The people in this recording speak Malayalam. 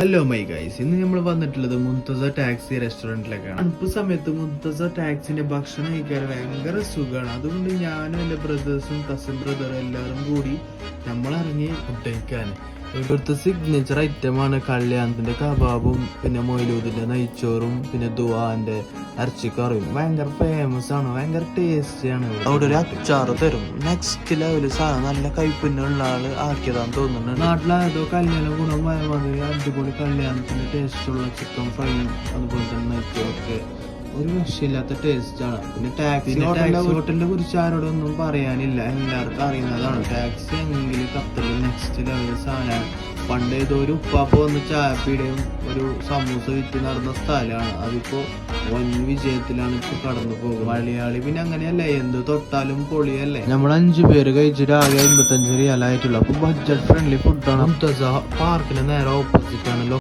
ഹലോ മൈ ഗൈസ്, ഇന്ന് നമ്മൾ വന്നിട്ടുള്ളത് മുംതസ ടാക്സി റെസ്റ്റോറൻറ്റിലേക്കാണ്. തണുപ്പ് സമയത്ത് മുംതസ ടാക്സിന്റെ ഭക്ഷണം കഴിക്കാൻ ഭയങ്കര സുഖമാണ്. അതുകൊണ്ട് ഞാനും എൻ്റെ ബ്രദേഴ്സും കസിൻ ബ്രദറും എല്ലാവരും കൂടി നമ്മൾ ഇറങ്ങി ഫുഡ് കഴിക്കാൻ. ഇവിടുത്തെ സിഗ്നേച്ചർ ഐറ്റമാണ് കല്യാണത്തിന്റെ കബാബും പിന്നെ മൊയ്ലൂദിന്റെ നെയ്ച്ചോറും പിന്നെ ദുവാന്റെ ഇറച്ചിക്കറിയും. ഭയങ്കര ഫേമസ് ആണ്, ഭയങ്കര ടേസ്റ്റിയാണ്. അവിടെ ഒരു അച്ചാറ് തരും. നെക്സ്റ്റ് ലെവല് സാധനം, നല്ല കൈപ്പിന്നുള്ള ആള് ആക്കിയതാന്ന് തോന്നുന്നുണ്ട്. നാട്ടിലായതോ കല്യാണം ഗുണമായ മാതിരി അടിപൊളി കല്യാണത്തിന്റെ ടേസ്റ്റുള്ള ചിക്കൻ ഫ്രൈയും അതുപോലെ തന്നെ നെയ്ച്ചോറൊക്കെ ഒരു രക്ഷയില്ലാത്ത ടേസ്റ്റ് ആണ്. പിന്നെ ടാക്സി ഹോട്ടലിനെ കുറിച്ച് ആരോടൊന്നും പറയാനില്ല, എല്ലാവർക്കും അറിയുന്നതാണ്. ടാക്സി എങ്കിൽ ഖത്തറിൽ നെക്സ്റ്റ് ലെവൽ സാധനമാണ്. പണ്ട് ഏതോ ഒരു ഉപ്പാപ്പ വന്ന് ചായപ്പീടയും ഒരു സമൂസ വിറ്റ് നടന്ന സ്ഥലമാണ്. അതിപ്പോ വൻ വിജയത്തിലാണ് ഇപ്പൊ കടന്നു പോകുന്നത്. മലയാളി പിന്നെ അങ്ങനെയല്ലേ, എന്ത് തൊട്ടാലും പൊളിയല്ലേ. നമ്മൾ 5 പേര് കഴിച്ചിട്ട് ആകെ 55 റിയാലായിട്ടുള്ളൂ. അപ്പൊ ബഡ്ജറ്റ് ഫ്രണ്ട്ലി ഫുഡാണ്. മുംതസ പാർക്കിന് നേരെ ഓപ്പോസിറ്റ് ആണ്.